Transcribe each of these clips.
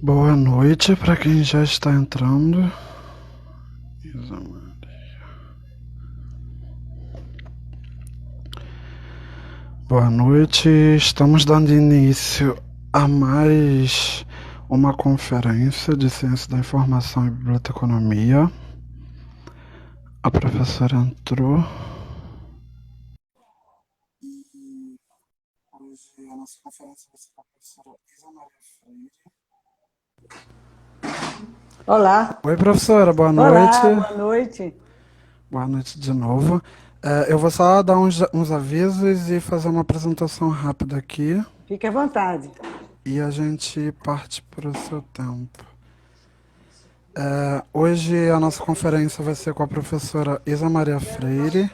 Boa noite para quem já está entrando. Boa noite, estamos dando início a mais uma conferência de Ciência da Informação e Biblioteconomia. A professora entrou. Hoje a nossa conferência vai ser com a professora Isa Maria Freire. Olá. Oi, professora, boa noite. Olá, boa noite. Boa noite de novo. Eu vou só dar uns avisos e fazer uma apresentação rápida aqui. Fique à vontade. E a gente parte para o seu tempo. Hoje a nossa conferência vai ser com a professora Isa Maria Freire.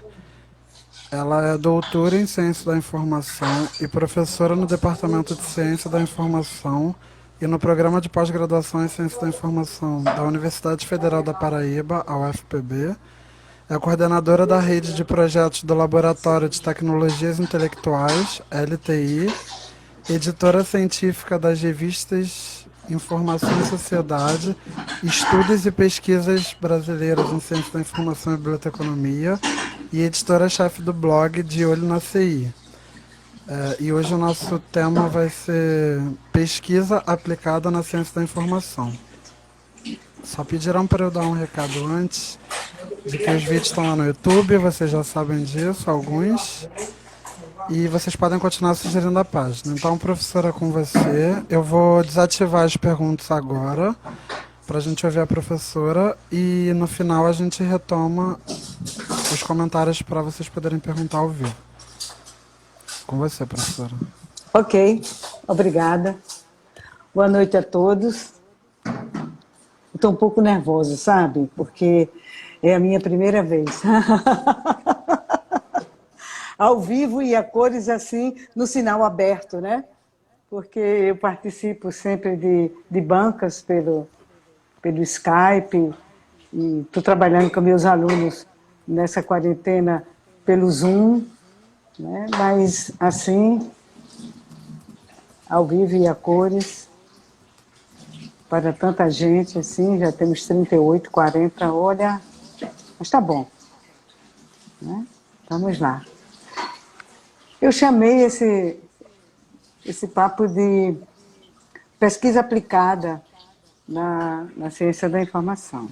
Ela é doutora em Ciência da Informação e professora no Departamento de Ciência da Informação e no Programa de Pós-Graduação em Ciência da Informação da Universidade Federal da Paraíba, a UFPB. É coordenadora da rede de projetos do Laboratório de Tecnologias Intelectuais, LTI, editora científica das revistas Informação e Sociedade, Estudos e Pesquisas Brasileiras em Ciência da Informação e Biblioteconomia e editora-chefe do blog De Olho na CI. E hoje o nosso tema vai ser Pesquisa aplicada na Ciência da Informação. Só pediram para eu dar um recado antes de que os vídeos estão lá no YouTube, vocês já sabem disso, alguns. E vocês podem continuar sugerindo a página. Então, professora, com você, eu vou desativar as perguntas agora, para a gente ouvir a professora, e no final a gente retoma os comentários para vocês poderem perguntar ao vivo. Com você, professora. Ok, obrigada. Boa noite a todos. Estou um pouco nervosa, sabe? Porque é a minha primeira vez. Ao vivo e a cores assim, no sinal aberto, né? Porque eu participo sempre de bancas pelo Skype e estou trabalhando com meus alunos nessa quarentena pelo Zoom, né? Mas assim, ao vivo e a cores, para tanta gente assim, já temos 38, 40, olha, mas tá bom, né? Vamos lá. Eu chamei esse papo de pesquisa aplicada na ciência da informação.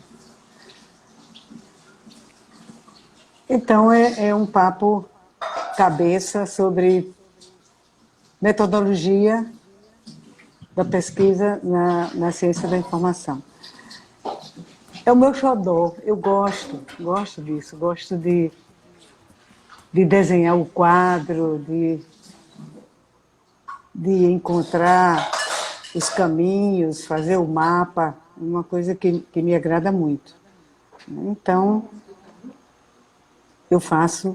Então, é um papo cabeça sobre metodologia da pesquisa na ciência da informação. É o meu xodó, eu gosto disso, gosto de desenhar o quadro, de encontrar os caminhos, fazer o mapa, uma coisa que me agrada muito. Então, eu faço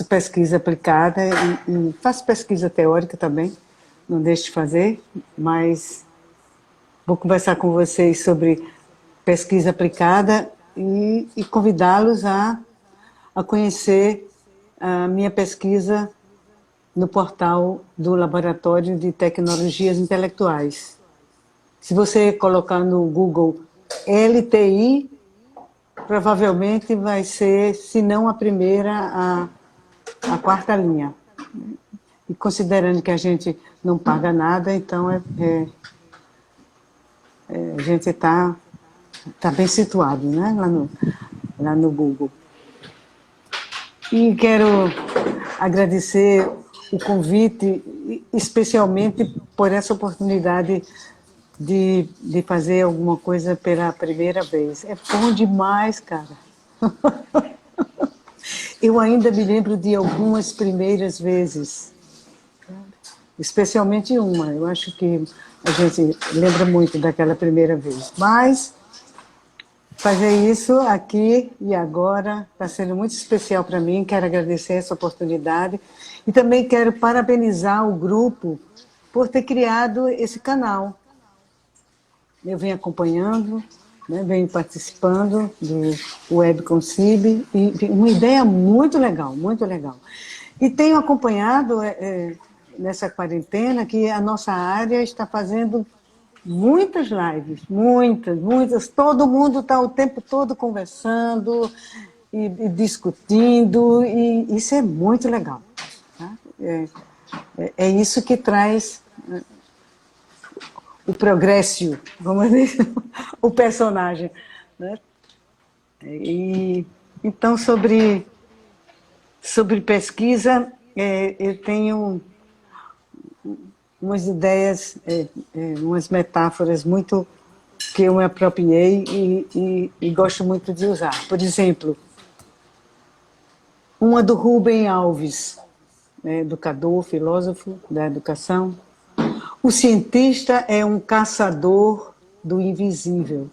pesquisa aplicada e faço pesquisa teórica também, não deixo de fazer, mas vou conversar com vocês sobre pesquisa aplicada e convidá-los a conhecer a minha pesquisa no portal do Laboratório de Tecnologias Intelectuais. Se você colocar no Google LTI, provavelmente vai ser, se não a primeira, a quarta linha. E considerando que a gente não paga nada, então a gente está bem situado, né? lá no Google. E quero agradecer o convite, especialmente por essa oportunidade de fazer alguma coisa pela primeira vez. É bom demais, cara. Eu ainda me lembro de algumas primeiras vezes, especialmente uma. Eu acho que a gente lembra muito daquela primeira vez. Mas fazer isso aqui e agora está sendo muito especial para mim, quero agradecer essa oportunidade e também quero parabenizar o grupo por ter criado esse canal. Eu venho acompanhando, né, venho participando do WebConcib, e uma ideia muito legal, muito legal. E tenho acompanhado nessa quarentena que a nossa área está fazendo Muitas lives, muitas. Todo mundo está o tempo todo conversando e discutindo, e isso é muito legal. Tá? É isso que traz o progresso, vamos dizer, o personagem. Né? Então, sobre pesquisa, eu tenho umas ideias, umas metáforas muito que eu me apropriei e gosto muito de usar. Por exemplo, uma do Rubem Alves, educador, filósofo da educação. O cientista é um caçador do invisível.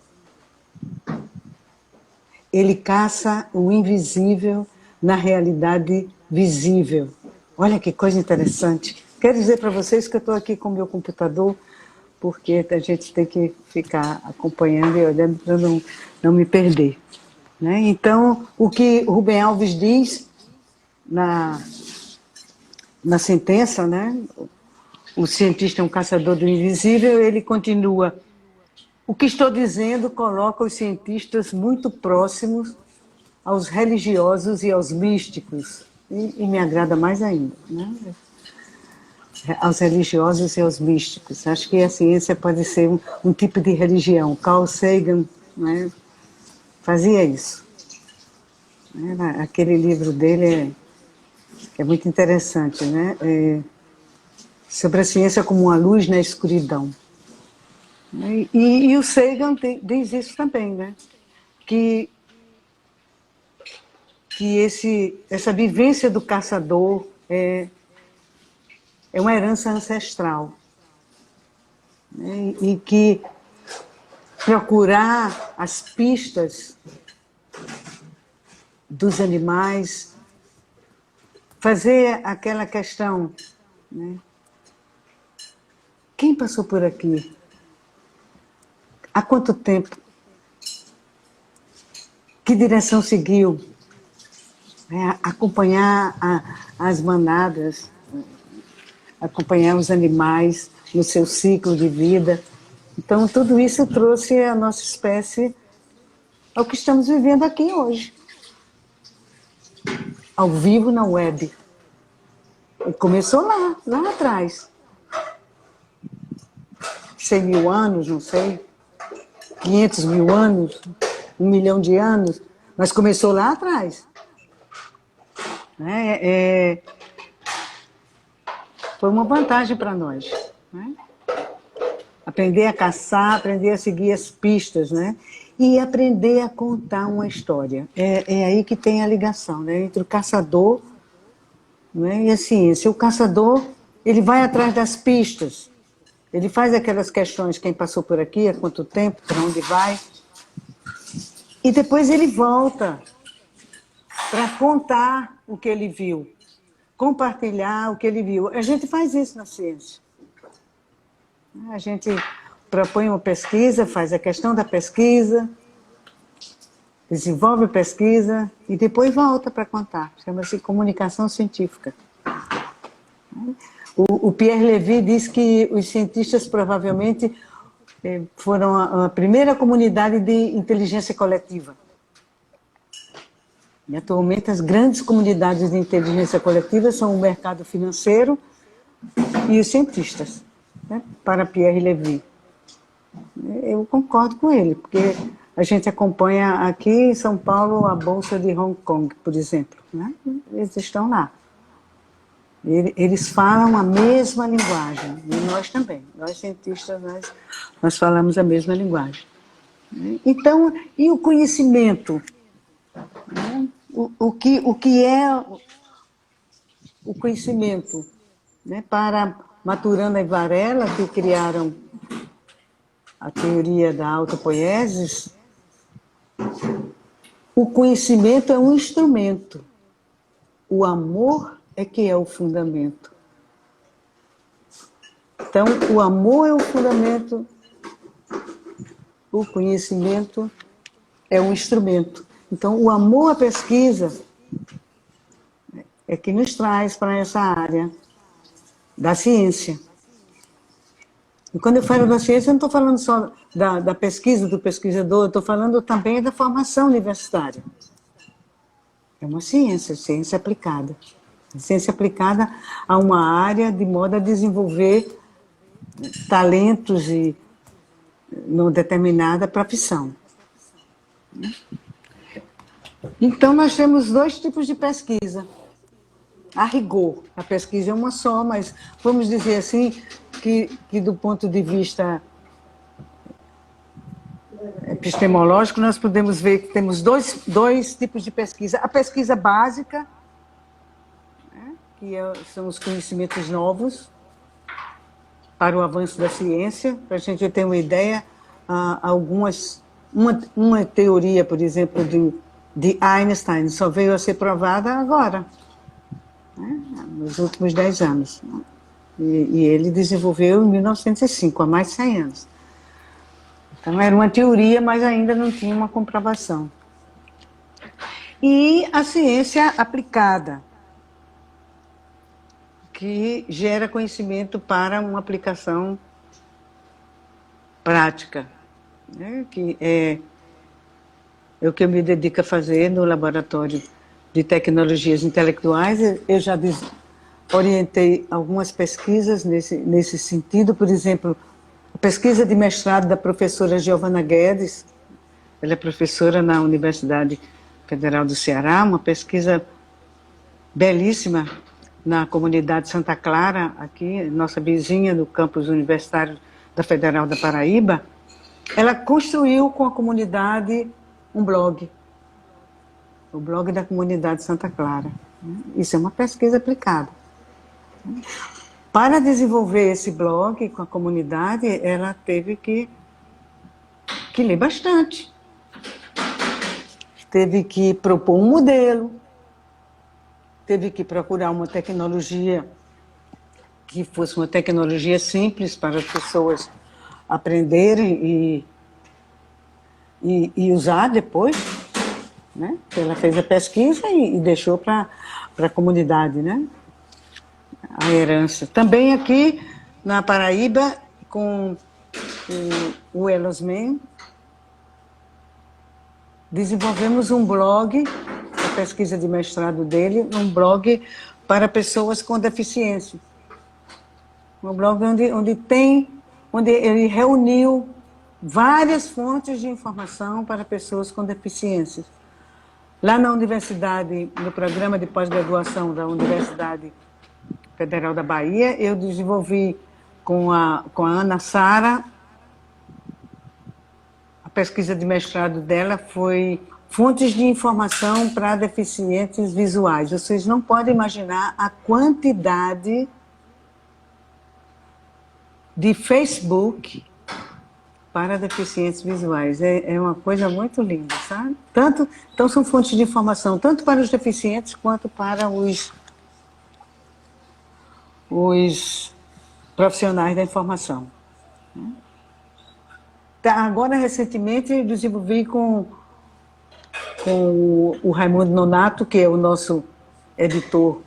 Ele caça o invisível na realidade visível. Olha que coisa interessante. Quero dizer para vocês que eu estou aqui com o meu computador, porque a gente tem que ficar acompanhando e olhando para não me perder. Né? Então, o que Rubem Alves diz na sentença, né? O cientista é um caçador do invisível, ele continua: o que estou dizendo coloca os cientistas muito próximos aos religiosos e aos místicos, e me agrada mais ainda, né? Aos religiosos e aos místicos. Acho que a ciência pode ser um tipo de religião. Carl Sagan, né, fazia isso. Aquele livro dele é muito interessante, né? Sobre a ciência como uma luz na escuridão. E o Sagan diz isso também, né? Que essa vivência do caçador é uma herança ancestral. Né? E que procurar as pistas dos animais, fazer aquela questão, né? Quem passou por aqui? Há quanto tempo? Que direção seguiu? Acompanhar as manadas, acompanhar os animais no seu ciclo de vida. Então, tudo isso trouxe a nossa espécie ao que estamos vivendo aqui hoje. Ao vivo na web. E começou lá atrás. 100 mil anos, não sei, 500 mil anos, 1 milhão de anos, mas começou lá atrás. Foi uma vantagem para nós. Né? Aprender a caçar, aprender a seguir as pistas, né? E aprender a contar uma história. É aí que tem a ligação, né? Entre o caçador, né, e a ciência. O caçador, ele vai atrás das pistas. Ele faz aquelas questões, quem passou por aqui, há quanto tempo, para onde vai. E depois ele volta para contar o que ele viu, compartilhar o que ele viu. A gente faz isso na ciência. A gente propõe uma pesquisa, faz a questão da pesquisa, desenvolve a pesquisa e depois volta para contar. Chama-se comunicação científica. O Pierre Levy diz que os cientistas provavelmente foram a primeira comunidade de inteligência coletiva. E atualmente as grandes comunidades de inteligência coletiva são o mercado financeiro e os cientistas, né, para Pierre Levy. Eu concordo com ele, porque a gente acompanha aqui em São Paulo a Bolsa de Hong Kong, por exemplo. Né? Eles estão lá. Eles falam a mesma linguagem, e nós também. Nós, cientistas, nós falamos a mesma linguagem. Então, e o conhecimento? O que é o conhecimento? Né? Para Maturana e Varela, que criaram a teoria da autopoiesis, o conhecimento é um instrumento. O amor é que é o fundamento. Então, o amor é o fundamento, o conhecimento é um instrumento. Então, o amor à pesquisa é que nos traz para essa área da ciência. E quando eu falo da ciência, eu não estou falando só da pesquisa, do pesquisador, eu estou falando também da formação universitária. É uma ciência, ciência aplicada. Ciência aplicada a uma área de modo a desenvolver talentos e numa determinada profissão. Então, nós temos dois tipos de pesquisa. A rigor, a pesquisa é uma só, mas vamos dizer assim, que do ponto de vista epistemológico, nós podemos ver que temos dois tipos de pesquisa. A pesquisa básica, né, são os conhecimentos novos para o avanço da ciência. Para a gente ter uma ideia, uma teoria, por exemplo, de Einstein só veio a ser provada agora, né, nos últimos 10 anos. E ele desenvolveu em 1905, há mais de 100 anos. Então, era uma teoria, mas ainda não tinha uma comprovação. E a ciência aplicada, que gera conhecimento para uma aplicação prática, né? Que é o que eu me dedico a fazer no Laboratório de Tecnologias Intelectuais. Eu já orientei algumas pesquisas nesse sentido, por exemplo, a pesquisa de mestrado da professora Giovana Guedes, ela é professora na Universidade Federal do Ceará, uma pesquisa belíssima na comunidade Santa Clara, aqui, nossa vizinha do campus universitário da Federal da Paraíba. Ela construiu com a comunidade um blog, o blog da comunidade Santa Clara. Isso é uma pesquisa aplicada. Para desenvolver esse blog com a comunidade, ela teve que ler bastante. Teve que propor um modelo, teve que procurar uma tecnologia que fosse uma tecnologia simples para as pessoas aprenderem e usar depois, né? Ela fez a pesquisa e deixou para a comunidade, né? A herança. Também aqui na Paraíba, com o Elosman, desenvolvemos um blog, a pesquisa de mestrado dele, um blog para pessoas com deficiência. Um blog onde ele reuniu várias fontes de informação para pessoas com deficiências. Lá na universidade, no programa de pós-graduação da Universidade Federal da Bahia, eu desenvolvi com a Ana Sara, a pesquisa de mestrado dela foi fontes de informação para deficientes visuais. Vocês não podem imaginar a quantidade de Facebook para deficientes visuais. É uma coisa muito linda, sabe? Então são fontes de informação tanto para os deficientes quanto para os profissionais da informação. Agora, recentemente, eu desenvolvi com o Raimundo Nonato, que é o nosso editor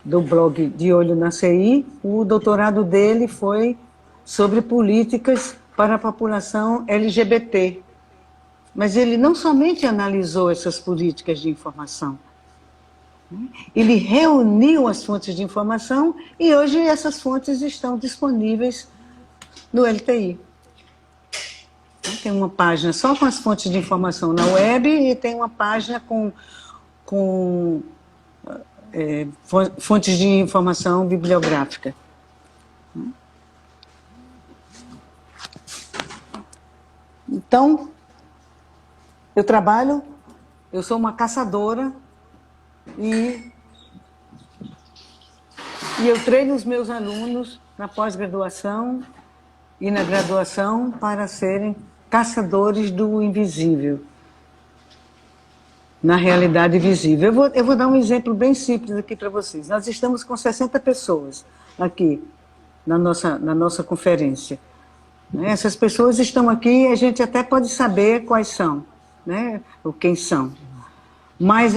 do blog De Olho na CI. O doutorado dele foi sobre políticas para a população LGBT. Mas ele não somente analisou essas políticas de informação, ele reuniu as fontes de informação e hoje essas fontes estão disponíveis no LTI. Tem uma página só com as fontes de informação na web e tem uma página com fontes de informação bibliográfica. Então, eu sou uma caçadora e eu treino os meus alunos na pós-graduação e na graduação para serem caçadores do invisível, na realidade visível. Eu vou dar um exemplo bem simples aqui para vocês. Nós estamos com 60 pessoas aqui na nossa conferência. Essas pessoas estão aqui, a gente até pode saber quais são, né, ou quem são. Mas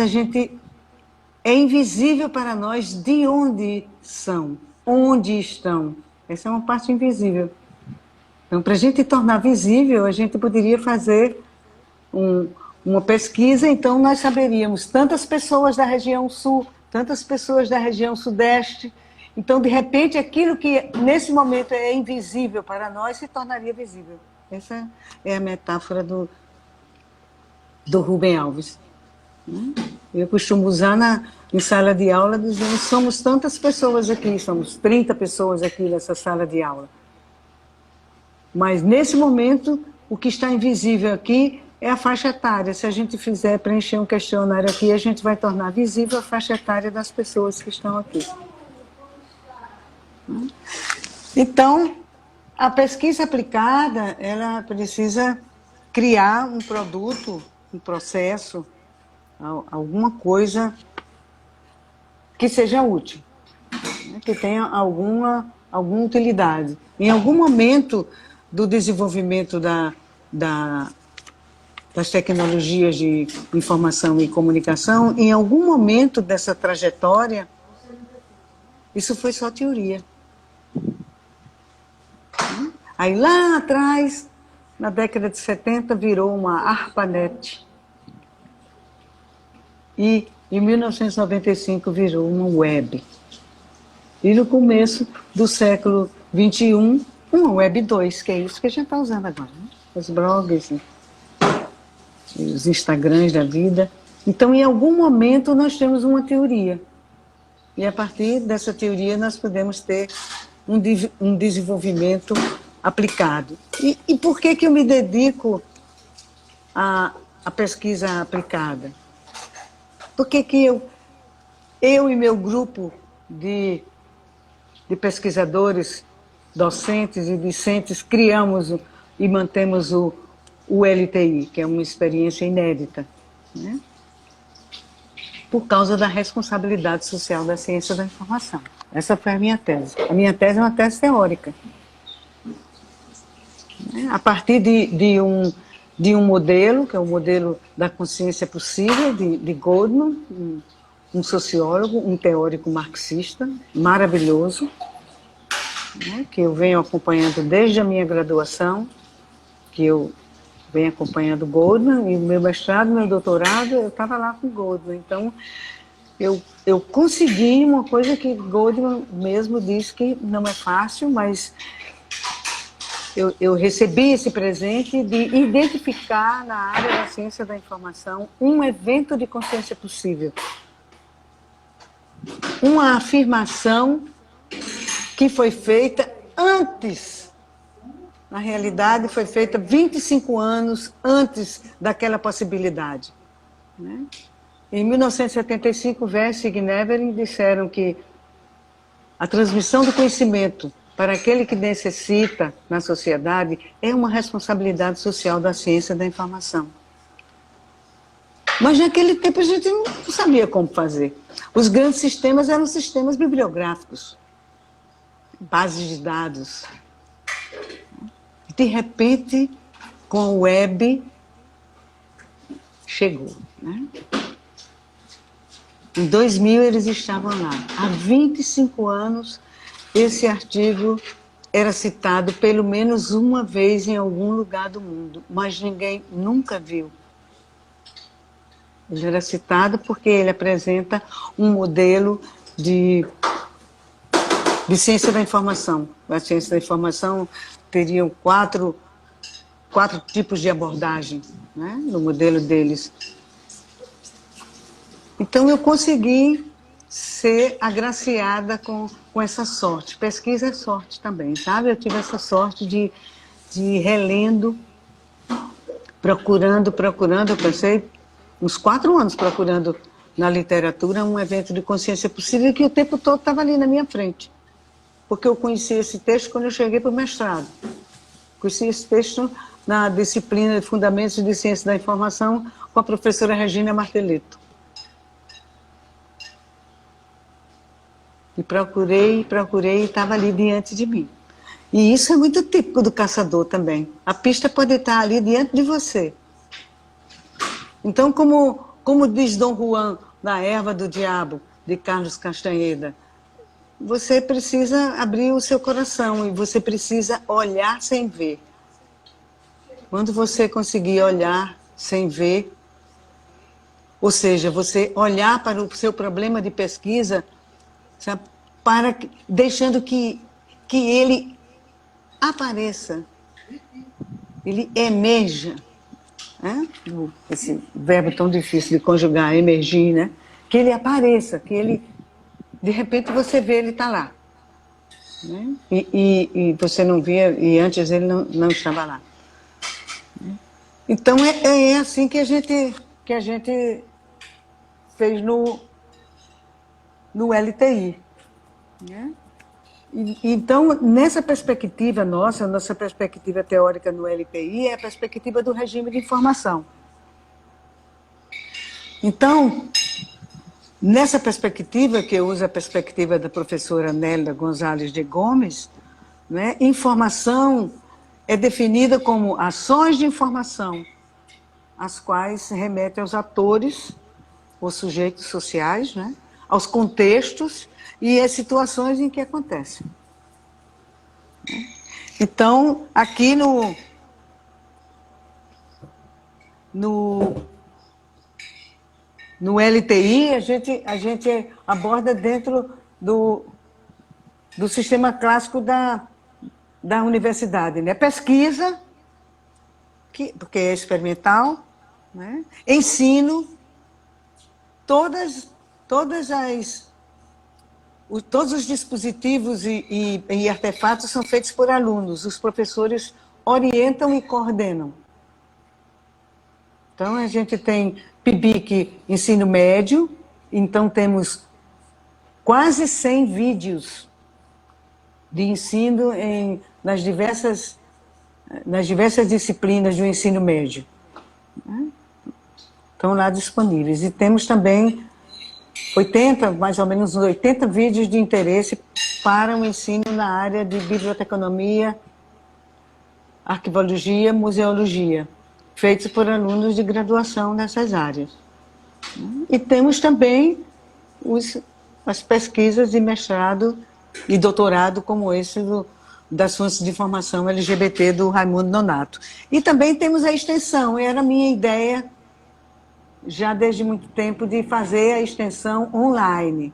é invisível para nós de onde são, onde estão. Essa é uma parte invisível. Então, para a gente tornar visível, a gente poderia fazer uma pesquisa, então nós saberíamos tantas pessoas da região sul, tantas pessoas da região sudeste. Então, de repente, aquilo que nesse momento é invisível para nós se tornaria visível. Essa é a metáfora do Rubem Alves. Eu costumo usar em sala de aula dizendo: somos tantas pessoas aqui, somos 30 pessoas aqui nessa sala de aula. Mas nesse momento, o que está invisível aqui é a faixa etária. Se a gente fizer preencher um questionário aqui, a gente vai tornar visível a faixa etária das pessoas que estão aqui. Então, a pesquisa aplicada, ela precisa criar um produto, um processo, alguma coisa que seja útil, que tenha alguma utilidade. Em algum momento do desenvolvimento das tecnologias de informação e comunicação, em algum momento dessa trajetória, isso foi só teoria. Aí lá atrás, na década de 70, virou uma ARPANET. E em 1995 virou uma web. E no começo do século XXI, uma web 2, que é isso que a gente está usando agora. Né? Os blogs, os Instagrams da vida. Então, em algum momento, nós temos uma teoria. E a partir dessa teoria, nós podemos ter um desenvolvimento aplicado. E por que eu me dedico à pesquisa aplicada? Porque eu e meu grupo de pesquisadores, docentes e discentes, criamos e mantemos o LTI, que é uma experiência inédita, né? Por causa da responsabilidade social da ciência da informação. Essa foi a minha tese. A minha tese é uma tese teórica. A partir de um modelo, que é o modelo da consciência possível, de Goldman, um sociólogo, um teórico marxista, maravilhoso, né, que eu venho acompanhando desde a minha graduação, que eu venho acompanhando Goldman, e o meu mestrado, meu doutorado, eu estava lá com Goldman. Então, eu consegui uma coisa que Goldman mesmo diz que não é fácil, mas eu recebi esse presente de identificar na área da ciência da informação um evento de consciência possível. Uma afirmação que foi feita antes, na realidade foi feita 25 anos antes daquela possibilidade. Né? Em 1975, Vest e Gnevering disseram que a transmissão do conhecimento para aquele que necessita na sociedade é uma responsabilidade social da ciência da informação. Mas naquele tempo a gente não sabia como fazer. Os grandes sistemas eram sistemas bibliográficos, bases de dados. De repente, com a web, chegou. Né? Em 2000 eles estavam lá. Há 25 anos, esse artigo era citado pelo menos uma vez em algum lugar do mundo, mas ninguém nunca viu. Ele era citado porque ele apresenta um modelo de ciência da informação. A ciência da informação teriam quatro tipos de abordagem, né, no modelo deles. Então eu consegui ser agraciada com essa sorte. Pesquisa é sorte também, sabe? Eu tive essa sorte de relendo, procurando, eu pensei uns 4 anos procurando na literatura um evento de consciência possível que o tempo todo estava ali na minha frente. Porque eu conheci esse texto quando eu cheguei para o mestrado. Conheci esse texto na disciplina de Fundamentos de Ciência da Informação com a professora Regina Marteletto. E procurei, e estava ali diante de mim. E isso é muito típico do caçador também. A pista pode estar ali diante de você. Então, como diz Dom Juan, da Erva do Diabo, de Carlos Castanheda, você precisa abrir o seu coração e você precisa olhar sem ver. Quando você conseguir olhar sem ver, ou seja, você olhar para o seu problema de pesquisa, sabe, deixando que ele apareça, ele emerja, né? Esse verbo tão difícil de conjugar, emergir, né? Que ele apareça, que ele, de repente você vê ele está lá, né? E você não via, e antes ele não estava lá. Então é assim que a gente fez no LTI, né? Então, nessa perspectiva nossa perspectiva teórica no LTI é a perspectiva do regime de informação. Então, nessa perspectiva, que eu uso a perspectiva da professora Nélida Gonzalez de Gomes, né, informação é definida como ações de informação, as quais remetem aos atores, os sujeitos sociais, né, aos contextos e às situações em que acontecem. Então, aqui no LTI, a gente aborda dentro do sistema clássico da universidade, né? Pesquisa, porque é experimental, né? Ensino, todos os dispositivos e artefatos são feitos por alunos. Os professores orientam e coordenam. Então, a gente tem PIBIC ensino médio, então temos quase 100 vídeos de ensino nas diversas disciplinas do ensino médio. Estão lá disponíveis. E temos também mais ou menos 80 vídeos de interesse para o ensino na área de biblioteconomia, arquivologia, museologia, feitos por alunos de graduação nessas áreas. E temos também as pesquisas de mestrado e doutorado, como esse das fontes de informação LGBT do Raimundo Nonato. E também temos a extensão, era a minha ideia, já desde muito tempo, de fazer a extensão online.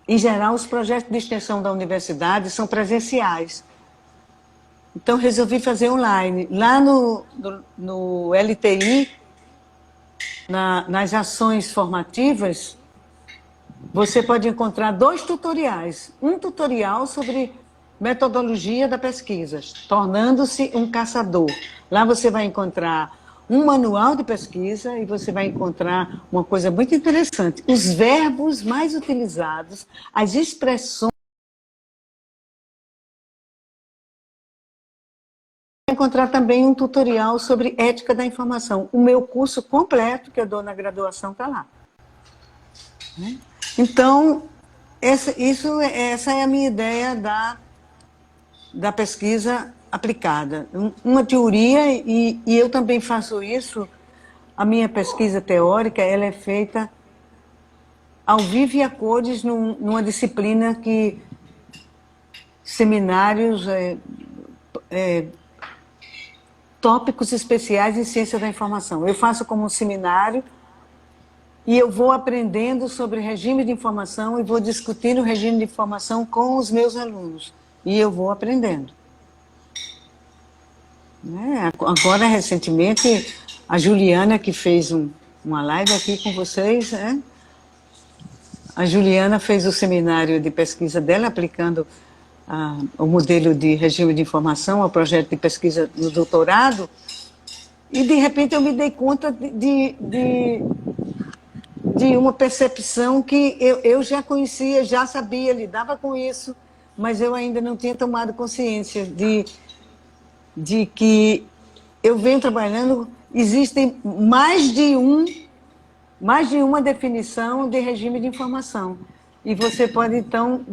Em geral, os projetos de extensão da universidade são presenciais. Então, resolvi fazer online. Lá no LTI, nas ações formativas, você pode encontrar 2 tutoriais. Um tutorial sobre metodologia da pesquisa, tornando-se um caçador. Lá você vai encontrar um manual de pesquisa e você vai encontrar uma coisa muito interessante. Os verbos mais utilizados, as expressões. Encontrar também um tutorial sobre ética da informação. O meu curso completo que eu dou na graduação está lá. Então, essa é a minha ideia da pesquisa aplicada. Uma teoria, e eu também faço isso, a minha pesquisa teórica, ela é feita ao vivo e a cores numa disciplina que seminários, tópicos especiais em ciência da informação. Eu faço como um seminário e eu vou aprendendo sobre regime de informação e vou discutindo o regime de informação com os meus alunos. E eu vou aprendendo. Agora, recentemente, a Juliana, que fez uma live aqui com vocês, né? A Juliana fez o seminário de pesquisa dela, aplicando o modelo de regime de informação ao projeto de pesquisa no doutorado, e, de repente, eu me dei conta de uma percepção que eu já conhecia, já sabia, lidava com isso, mas eu ainda não tinha tomado consciência de que eu venho trabalhando, existem mais de uma definição de regime de informação. E você pode, então,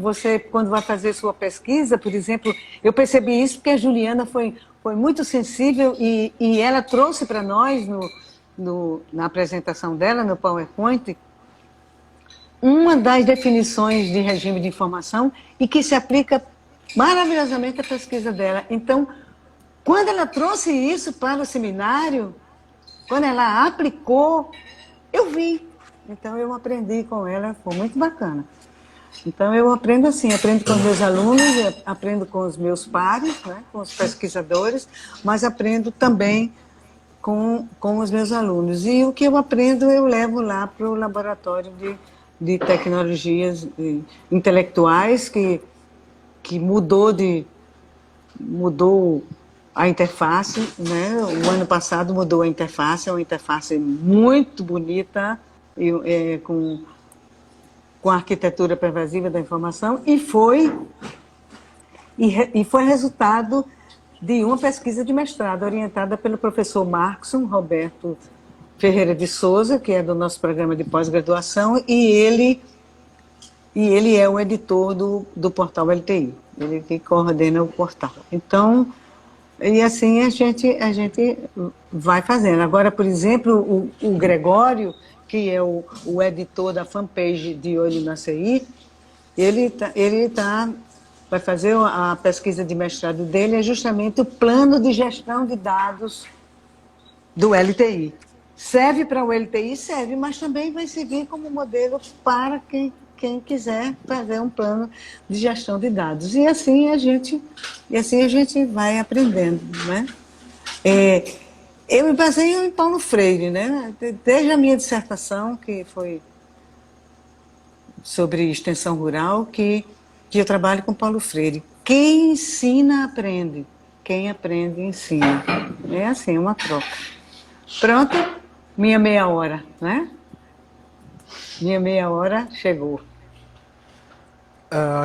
quando vai fazer sua pesquisa, por exemplo, eu percebi isso porque a Juliana foi muito sensível e ela trouxe para nós, na apresentação dela, no PowerPoint, uma das definições de regime de informação e que se aplica maravilhosamente à pesquisa dela. Então, quando ela trouxe isso para o seminário, quando ela aplicou, eu vi. Então, eu aprendi com ela, foi muito bacana. Então, eu aprendo assim, aprendo com os meus alunos, aprendo com os meus pares, né, com os pesquisadores, mas aprendo também com os meus alunos. E o que eu aprendo, eu levo lá para o laboratório de tecnologias intelectuais, que mudou a interface, né? O ano passado mudou a interface, é uma interface muito bonita, com a arquitetura pervasiva da informação, e foi resultado de uma pesquisa de mestrado orientada pelo professor Markson Roberto Ferreira de Souza, que é do nosso programa de pós-graduação, e ele é o editor do portal LTI, ele que coordena o portal. Então, e assim a gente vai fazendo. Agora, por exemplo, o Gregório, que é o editor da fanpage de Olho na CI, ele vai fazer a pesquisa de mestrado dele, é justamente o plano de gestão de dados do LTI. Serve para o LTI? Serve, mas também vai servir como modelo para quem quiser fazer um plano de gestão de dados. E assim a gente vai aprendendo, né? Eu me baseio em Paulo Freire, né? Desde a minha dissertação, que foi sobre extensão rural, que eu trabalho com Paulo Freire. Quem ensina, aprende. Quem aprende, ensina. É assim, uma troca. Pronto, minha meia hora, né? Minha meia hora chegou.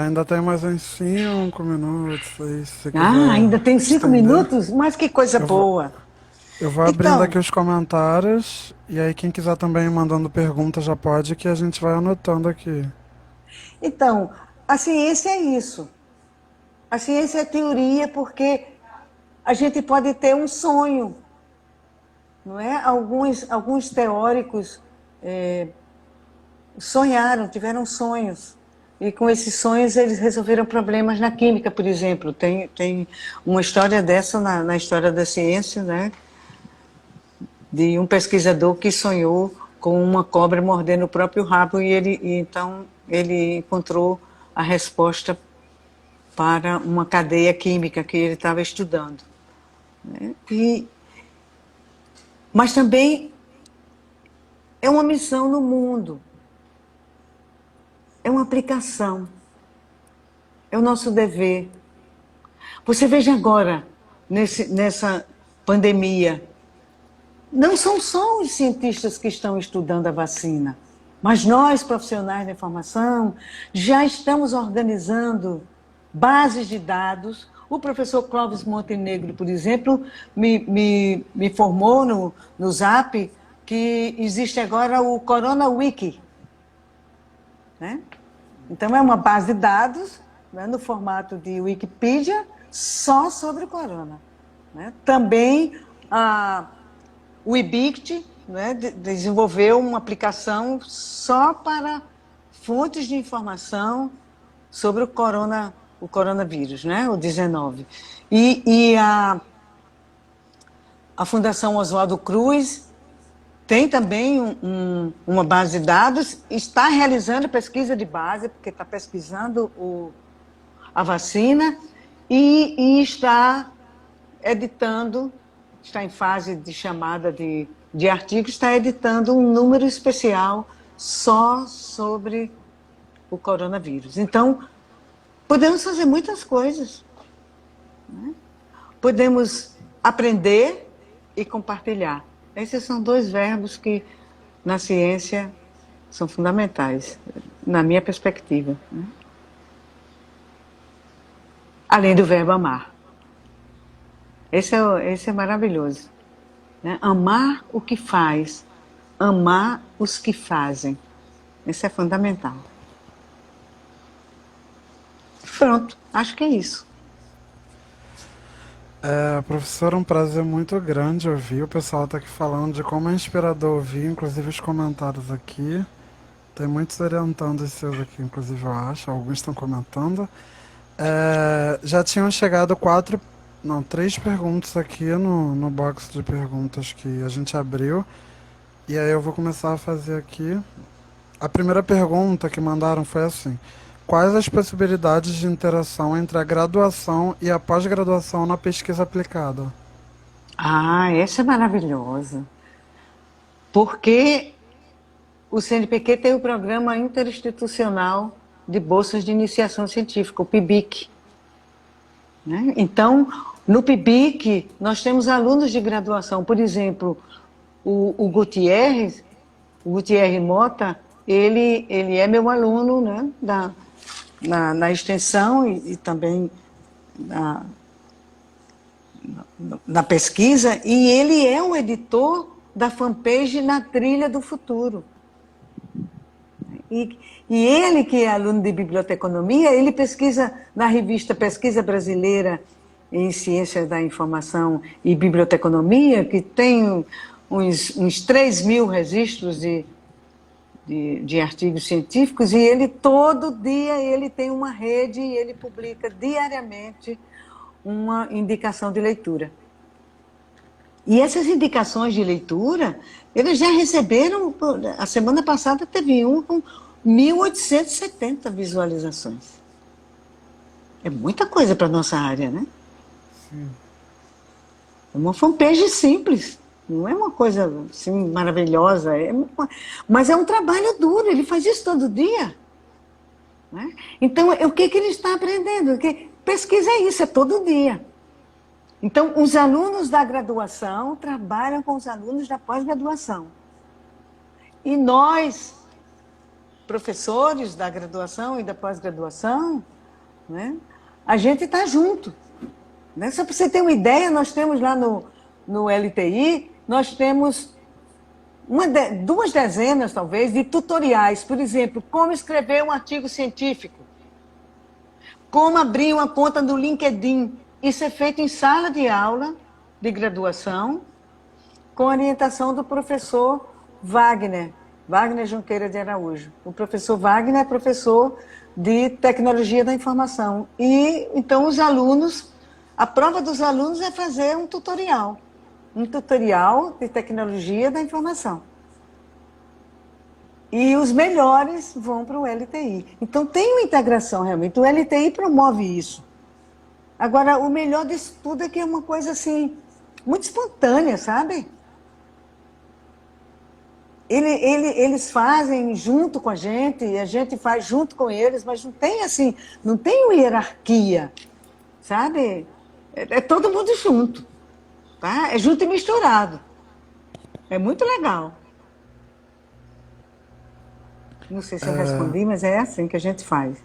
Ainda tem mais uns 5 minutos aí, se você quiser Ainda tem 5 estender. minutos? Mas que coisa boa. Eu vou abrindo aqui os comentários, e aí quem quiser também ir mandando pergunta já pode, que a gente vai anotando aqui. Então, a ciência é isso. A ciência é teoria porque a gente pode ter um sonho, não é? Alguns teóricos tiveram sonhos. E com esses sonhos eles resolveram problemas na química, por exemplo. Tem uma história dessa na história da ciência, né? De um pesquisador que sonhou com uma cobra mordendo o próprio rabo então ele encontrou a resposta para uma cadeia química que ele estava estudando, né? Mas também é uma missão no mundo, é uma aplicação, é o nosso dever. Você veja agora, nessa pandemia, não são só os cientistas que estão estudando a vacina, mas nós, profissionais da informação, já estamos organizando bases de dados. O professor Clóvis Montenegro, por exemplo, me informou no Zap que existe agora o Corona Wiki, né? Então, é uma base de dados, né, no formato de Wikipedia, só sobre o corona, né? Também o IBICT, né, desenvolveu uma aplicação só para fontes de informação sobre o coronavírus, né, o 19. E a Fundação Oswaldo Cruz tem também uma base de dados, está realizando pesquisa de base, porque está pesquisando a vacina e está editando, está em fase de chamada de artigo, está editando um número especial só sobre o coronavírus. Então, podemos fazer muitas coisas, né? Podemos aprender e compartilhar. Esses são 2 verbos que, na ciência, são fundamentais, na minha perspectiva, né? Além do verbo amar. Esse é maravilhoso, né? Amar o que faz, amar os que fazem. Isso é fundamental. Pronto, acho que é isso. Professor, um prazer muito grande ouvir. O pessoal está aqui falando de como é inspirador ouvir, inclusive os comentários aqui. Tem muitos orientandos seus aqui, inclusive, eu acho. Alguns estão comentando. Já tinham chegado três perguntas aqui no box de perguntas que a gente abriu. E aí eu vou começar a fazer aqui. A primeira pergunta que mandaram foi assim: quais as possibilidades de interação entre a graduação e a pós-graduação na pesquisa aplicada? Ah, essa é maravilhosa. Porque o CNPq tem o Programa Interinstitucional de Bolsas de Iniciação Científica, o PIBIC. Né? Então, no PIBIC, nós temos alunos de graduação. Por exemplo, o Gutierrez Mota, ele é meu aluno, né, na extensão e também na pesquisa, e ele é o editor da fanpage Na Trilha do Futuro. E ele, que é aluno de biblioteconomia, ele pesquisa na revista Pesquisa Brasileira em Ciências da Informação e Biblioteconomia, que tem uns 3.000 registros de artigos científicos, e ele todo dia ele tem uma rede e ele publica diariamente uma indicação de leitura. E essas indicações de leitura, eles já receberam, a semana passada teve um com 1.870 visualizações. É muita coisa para a nossa área, né? Sim. É uma fanpage simples, não é uma coisa assim maravilhosa, mas é um trabalho duro, ele faz isso todo dia. Né? Então, o que ele está aprendendo? Que pesquisa é isso, é todo dia. Então, os alunos da graduação trabalham com os alunos da pós-graduação. E nós, professores da graduação e da pós-graduação, né, a gente está junto. Né? Só para você ter uma ideia, nós temos lá no LTI, nós temos 2 dezenas, talvez, de tutoriais. Por exemplo, como escrever um artigo científico, como abrir uma conta no LinkedIn. Isso é feito em sala de aula de graduação, com orientação do professor Wagner Junqueira de Araújo. O professor Wagner é professor de tecnologia da informação. E então os alunos, a prova dos alunos é fazer um tutorial de tecnologia da informação. E os melhores vão para o LTI. Então tem uma integração realmente. O LTI promove isso. Agora, o melhor disso tudo é que é uma coisa assim, muito espontânea, sabe? Eles fazem junto com a gente, e a gente faz junto com eles, mas não tem assim, não tem uma hierarquia, sabe? É todo mundo junto, tá? É junto e misturado. É muito legal. Não sei se eu respondi, mas é assim que a gente faz.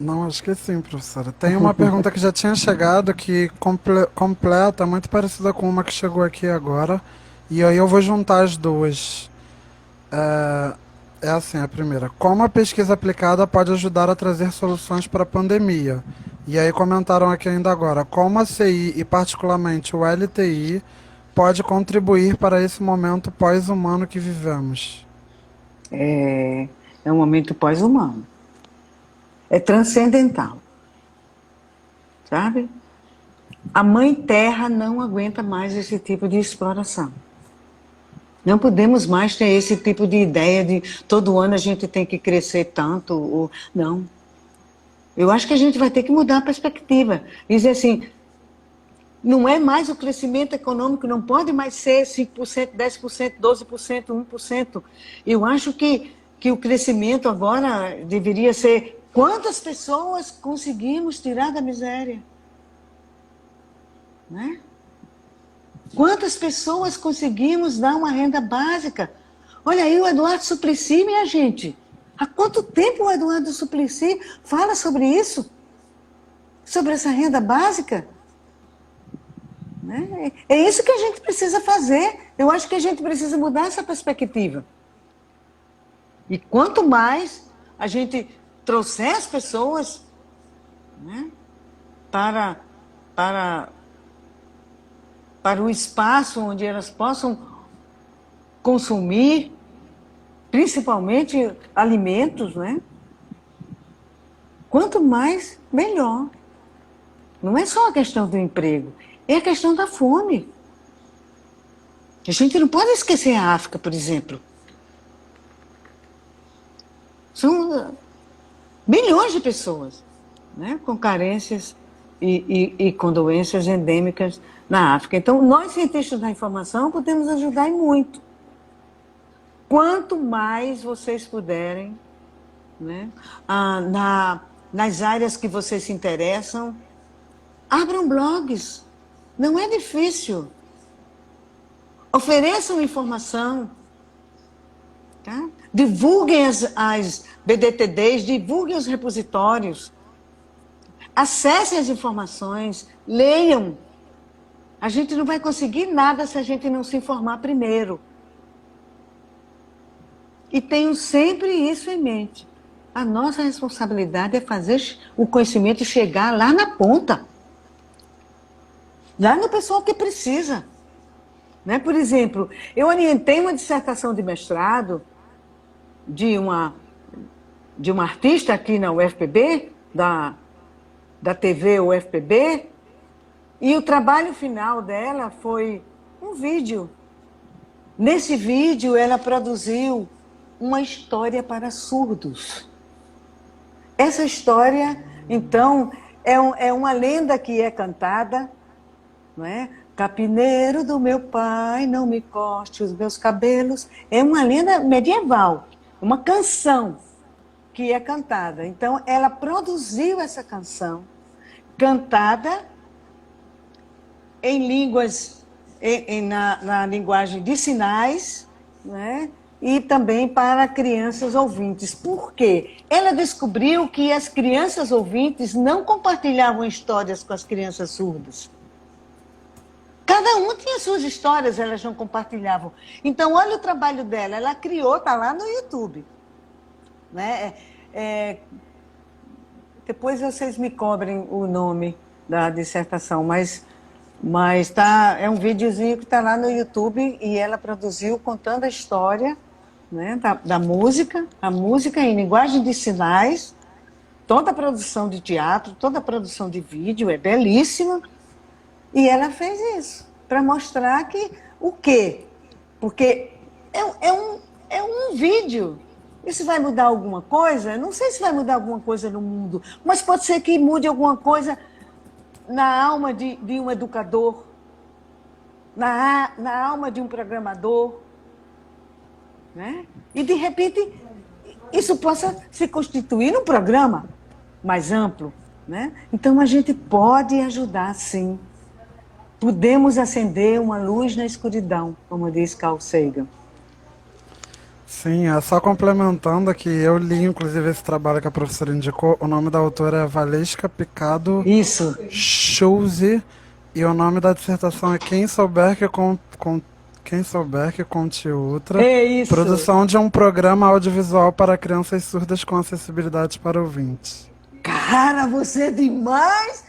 Não, acho que sim, professora. Tem uma pergunta que já tinha chegado que completa, muito parecida com uma que chegou aqui agora. E aí eu vou juntar as duas. É assim, a primeira. Como a pesquisa aplicada pode ajudar a trazer soluções para a pandemia? E aí comentaram aqui ainda agora. Como a CI e particularmente o LTI pode contribuir para esse momento pós-humano que vivemos? É um momento pós-humano. É transcendental. Sabe? A Mãe Terra não aguenta mais esse tipo de exploração. Não podemos mais ter esse tipo de ideia de todo ano a gente tem que crescer tanto. Ou... Não. Eu acho que a gente vai ter que mudar a perspectiva. Dizer assim, não é mais o crescimento econômico, não pode mais ser 5%, 10%, 12%, 1%. Eu acho que o crescimento agora deveria ser quantas pessoas conseguimos tirar da miséria? Né? Quantas pessoas conseguimos dar uma renda básica? Olha aí o Eduardo Suplicy, minha gente. Há quanto tempo o Eduardo Suplicy fala sobre isso? Sobre essa renda básica? Né? É isso que a gente precisa fazer. Eu acho que a gente precisa mudar essa perspectiva. E quanto mais a gente trouxer as pessoas, né, para o espaço onde elas possam consumir principalmente alimentos, né? Quanto mais, melhor. Não é só a questão do emprego, é a questão da fome. A gente não pode esquecer a África, por exemplo. São milhões de pessoas, né, com carências e com doenças endêmicas na África. Então, nós, cientistas da informação, podemos ajudar e muito. Quanto mais vocês puderem, né, nas áreas que vocês se interessam, abram blogs. Não é difícil. Ofereçam informação. Tá? Divulguem as BDTDs, divulguem os repositórios. Acessem as informações, leiam. A gente não vai conseguir nada se a gente não se informar primeiro. E tenham sempre isso em mente. A nossa responsabilidade é fazer o conhecimento chegar lá na ponta. Lá no pessoal que precisa. Né? Por exemplo, eu orientei uma dissertação de mestrado de uma artista aqui na UFPB, da TV UFPB, e o trabalho final dela foi um vídeo. Nesse vídeo, ela produziu uma história para surdos. Essa história, então, é uma lenda que é cantada, não é? Capineiro do meu pai, não me corte os meus cabelos. É uma lenda medieval, uma canção que é cantada. Então, ela produziu essa canção, cantada em línguas, na linguagem de sinais, né? E também para crianças ouvintes. Por quê? Ela descobriu que as crianças ouvintes não compartilhavam histórias com as crianças surdas. Cada um tinha suas histórias, elas não compartilhavam. Então, olha o trabalho dela. Ela criou, está lá no YouTube. Né? Depois vocês me cobrem o nome da dissertação, mas é um videozinho que está lá no YouTube e ela produziu contando a história, né, da música, a música em linguagem de sinais, toda a produção de teatro, toda a produção de vídeo, é belíssima. E ela fez isso, para mostrar que o quê? Porque é um vídeo. Isso vai mudar alguma coisa? Não sei se vai mudar alguma coisa no mundo, mas pode ser que mude alguma coisa na alma de um educador, na alma de um programador. Né? E, de repente, isso possa se constituir num programa mais amplo. Né? Então, a gente pode ajudar, sim. Podemos acender uma luz na escuridão, como diz Carl Sagan. Sim, só complementando aqui, eu li inclusive esse trabalho que a professora indicou, o nome da autora é Valesca Picado Isso. Schulze, e o nome da dissertação é Quem Souber que Conte Outra, É isso. produção de um programa audiovisual para crianças surdas com acessibilidade para ouvintes. Cara, você é demais!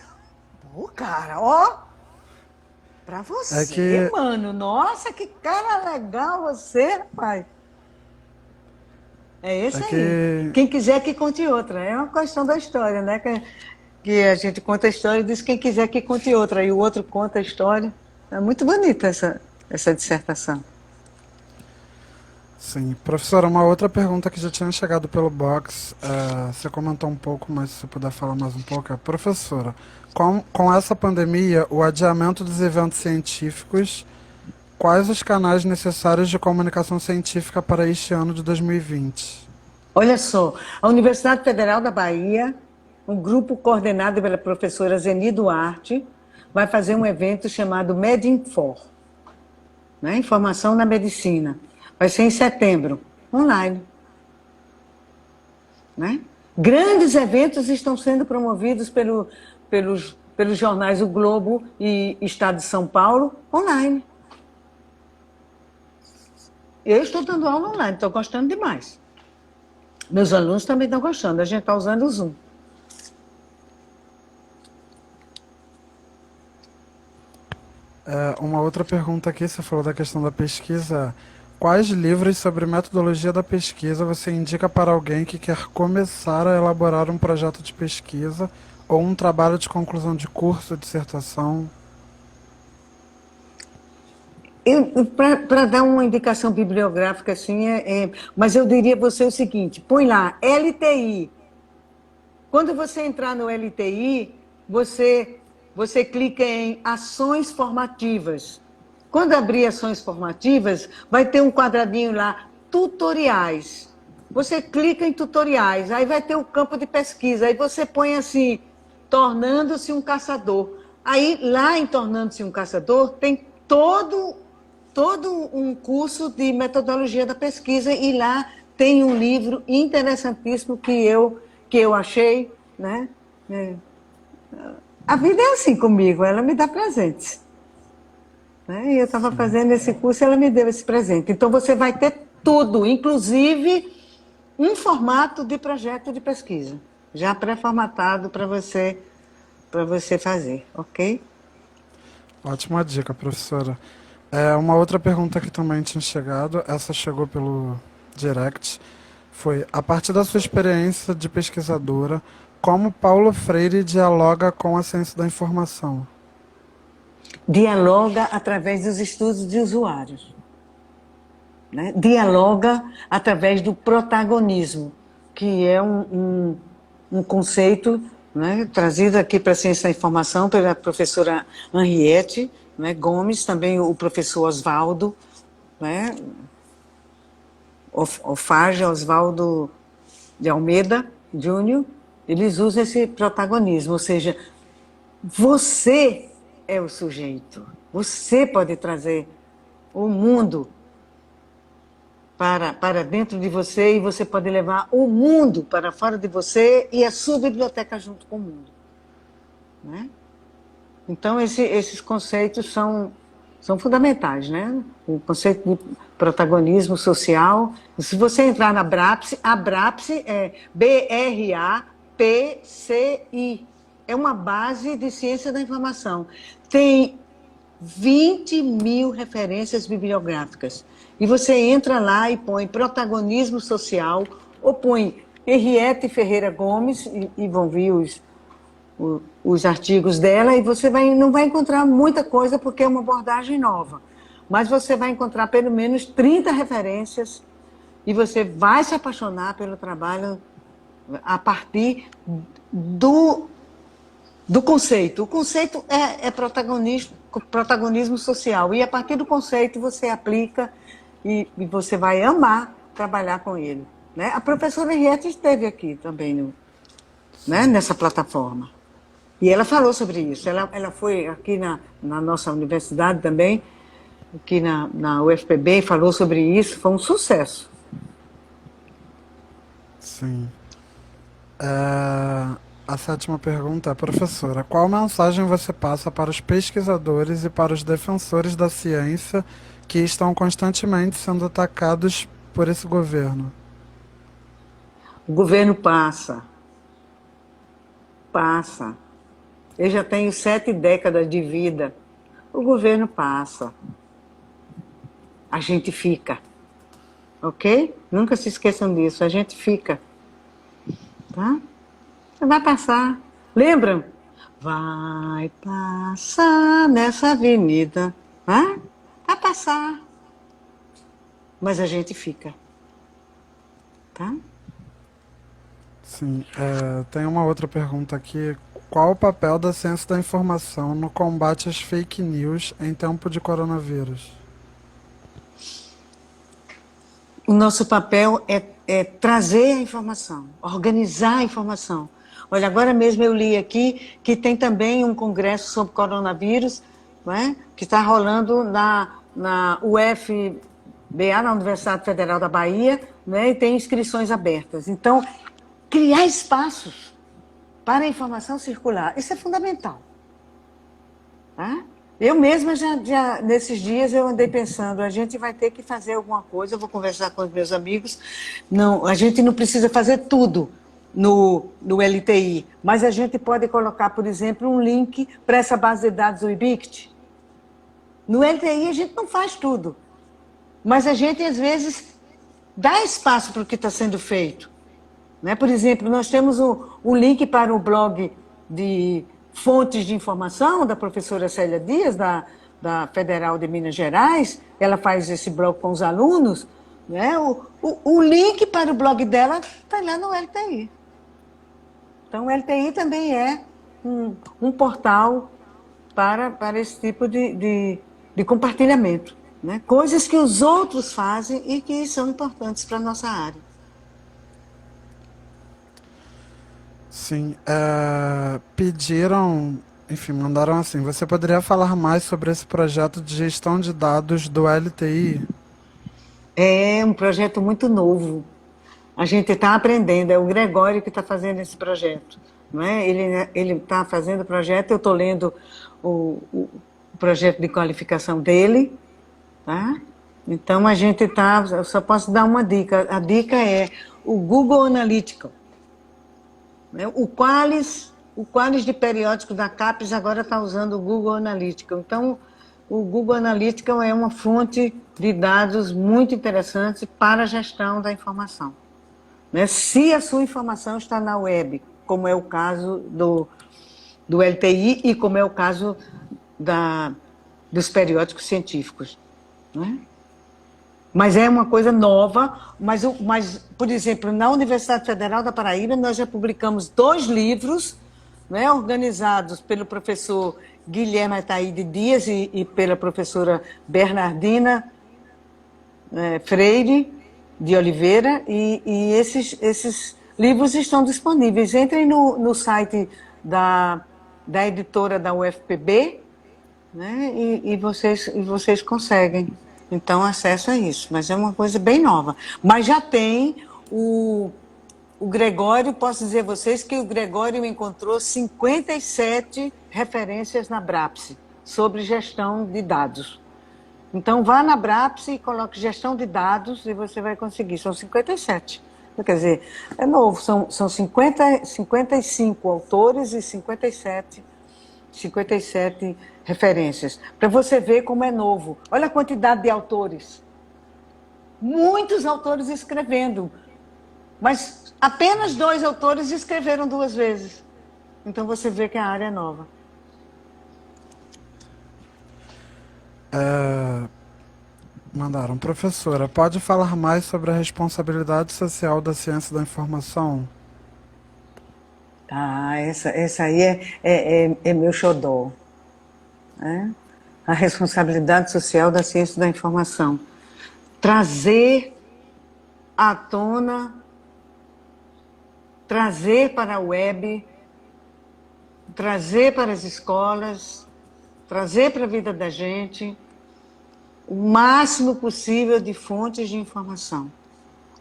Pô, cara, ó! Pra você, mano. Nossa, que cara legal você, rapaz. É esse aí. Quem quiser que conte outra. É uma questão da história, né? Que a gente conta a história e diz quem quiser que conte outra. E o outro conta a história. É muito bonita essa dissertação. Sim. Professora, uma outra pergunta que já tinha chegado pelo box, você comentou um pouco, mas se você puder falar mais um pouco, professora, com essa pandemia, o adiamento dos eventos científicos, quais os canais necessários de comunicação científica para este ano de 2020? Olha só, a Universidade Federal da Bahia, um grupo coordenado pela professora Zeni Duarte, vai fazer um evento chamado MedInfor, né? Informação na Medicina. Vai ser em setembro, online. Né? Grandes eventos estão sendo promovidos pelos jornais O Globo e Estado de São Paulo, online. Eu estou dando aula online, estou gostando demais. Meus alunos também estão gostando, a gente está usando o Zoom. Uma outra pergunta aqui, você falou da questão da pesquisa. Quais livros sobre metodologia da pesquisa você indica para alguém que quer começar a elaborar um projeto de pesquisa ou um trabalho de conclusão de curso, dissertação? Para dar uma indicação bibliográfica, assim, mas eu diria a você o seguinte, põe lá, LTI. Quando você entrar no LTI, você clica em ações formativas. Quando abrir ações formativas, vai ter um quadradinho lá, tutoriais. Você clica em tutoriais, aí vai ter o campo de pesquisa, aí você põe assim, tornando-se um caçador. Aí, lá em Tornando-se um Caçador, tem todo um curso de metodologia da pesquisa e lá tem um livro interessantíssimo que eu achei, né? A vida é assim comigo, ela me dá presentes. Né? E eu estava fazendo esse curso e ela me deu esse presente. Então você vai ter tudo, inclusive um formato de projeto de pesquisa, já pré-formatado para você fazer, ok? Ótima dica, professora. Uma outra pergunta que também tinha chegado, essa chegou pelo direct, foi, a partir da sua experiência de pesquisadora, como Paulo Freire dialoga com a ciência da informação? Dialoga através dos estudos de usuários. Né? Dialoga através do protagonismo, que é um conceito, né, trazido aqui para a ciência da informação pela professora Henriette, né, Gomes, também o professor Oswaldo, né, Ofage, Oswaldo de Almeida Júnior, eles usam esse protagonismo, ou seja, você é o sujeito, você pode trazer o mundo para dentro de você e você pode levar o mundo para fora de você e a sua biblioteca junto com o mundo. Né? Então, esses conceitos são fundamentais, né? O conceito de protagonismo social. Se você entrar na BRAPSI, a BRAPSI é BRAPCI. É uma base de ciência da informação. Tem 20.000 referências bibliográficas. E você entra lá e põe protagonismo social, ou põe Henriette Ferreira Gomes, e vão vir os artigos dela, e você não vai encontrar muita coisa, porque é uma abordagem nova. Mas você vai encontrar pelo menos 30 referências, e você vai se apaixonar pelo trabalho a partir do conceito. O conceito é protagonismo social. E a partir do conceito você aplica e você vai amar trabalhar com ele. Né? A professora Henriette esteve aqui também né, nessa plataforma. E ela falou sobre isso. Ela foi aqui na nossa universidade também, aqui na UFPB, falou sobre isso. Foi um sucesso. Sim. A sétima pergunta é, professora, qual mensagem você passa para os pesquisadores e para os defensores da ciência que estão constantemente sendo atacados por esse governo? O governo passa. Eu já tenho 7 décadas de vida. O governo passa. A gente fica. Ok? Nunca se esqueçam disso. A gente fica. Tá? Vai passar. Lembram? Vai passar nessa avenida. Vai passar. Mas a gente fica. Tá? Sim. Tem uma outra pergunta aqui. Qual o papel da ciência da informação no combate às fake news em tempo de coronavírus? O nosso papel é trazer a informação, organizar a informação. Olha, agora mesmo eu li aqui que tem também um congresso sobre coronavírus, né, que está rolando na UFBA, na Universidade Federal da Bahia, né, e tem inscrições abertas. Então, criar espaços para a informação circular, isso é fundamental. Tá? Eu mesma já nesses dias eu andei pensando, a gente vai ter que fazer alguma coisa, eu vou conversar com os meus amigos, não, a gente não precisa fazer tudo no LTI, mas a gente pode colocar, por exemplo, um link para essa base de dados do IBICT. No LTI a gente não faz tudo, mas a gente, às vezes, dá espaço para o que está sendo feito. Né? Por exemplo, nós temos o link para o blog de fontes de informação da professora Célia Dias, da Federal de Minas Gerais. Ela faz esse blog com os alunos. Né? O link para o blog dela está lá no LTI. Então, o LTI também é um portal para esse tipo de compartilhamento. Né? Coisas que os outros fazem e que são importantes para a nossa área. Sim, pediram, enfim, mandaram assim, você poderia falar mais sobre esse projeto de gestão de dados do LTI? É um projeto muito novo. A gente está aprendendo, é o Gregório que está fazendo esse projeto. Não é? Ele está fazendo o projeto, eu estou lendo o projeto de qualificação dele. Tá? Então, a gente está... Eu só posso dar uma dica. A dica é o Google Analytics. Né? O Qualis de periódico da CAPES agora está usando o Google Analytics. Então, o Google Analytics é uma fonte de dados muito interessante para a gestão da informação. Né? Se a sua informação está na web, como é o caso do LTI e como é o caso dos periódicos científicos. Né? Mas é uma coisa nova, mas, por exemplo, na Universidade Federal da Paraíba, nós já publicamos 2 livros, né, organizados pelo professor Guilherme Ataíde Dias e pela professora Bernardina Freire de Oliveira, e esses livros estão disponíveis. Entrem no site da editora da UFPB, né, e vocês conseguem. Então, acesso a isso, mas é uma coisa bem nova. Mas já tem o Gregório, posso dizer a vocês que o Gregório encontrou 57 referências na BRAPSE sobre gestão de dados. Então, vá na BRAPSE e coloque gestão de dados e você vai conseguir. São 57. Quer dizer, é novo, são 55 autores e 57 referências. Para você ver como é novo. Olha a quantidade de autores. Muitos autores escrevendo, mas apenas 2 autores escreveram 2 vezes. Então você vê que a área é nova. Mandaram, professora, pode falar mais sobre a responsabilidade social da ciência da informação? Ah, essa aí é meu xodó. Né? A responsabilidade social da ciência da informação. Trazer à tona, trazer para a web, trazer para as escolas, trazer para a vida da gente o máximo possível de fontes de informação.